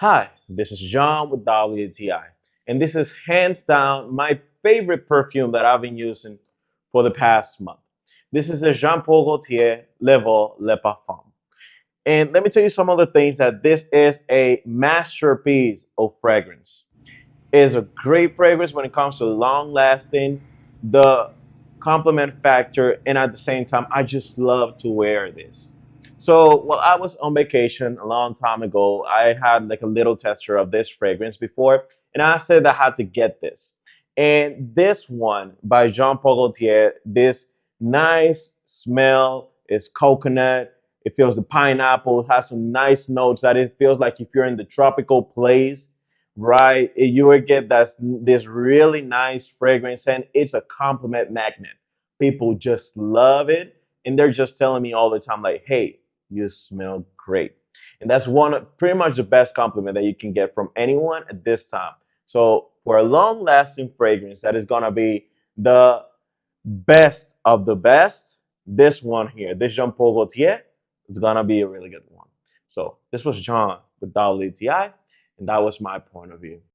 Hi, this is John with WTI, and this is hands down my favorite perfume that I've been using for the past month. This is the Jean Paul Gaultier Level Le Parfum. And let me tell you some of the things that this is a masterpiece of fragrance. It's a great fragrance when it comes to long lasting, the compliment factor, and at the same time, I just love to wear this. So while I was on vacation a long time ago, I had like a little tester of this fragrance before, and I said I had to get this. And this one by Jean Paul Gaultier, this nice smell is coconut. It feels the pineapple, it has some nice notes that it feels like if you're in the tropical place, right? You will get this really nice fragrance, and it's a compliment magnet. People just love it, and they're just telling me all the time, like, "Hey, you smell great," and that's one pretty much the best compliment that you can get from anyone at this time. So for a long-lasting fragrance that is gonna be the best of the best, this one here, this Jean Paul Gaultier, is gonna be a really good one. So this was John with WTI, and that was my point of view.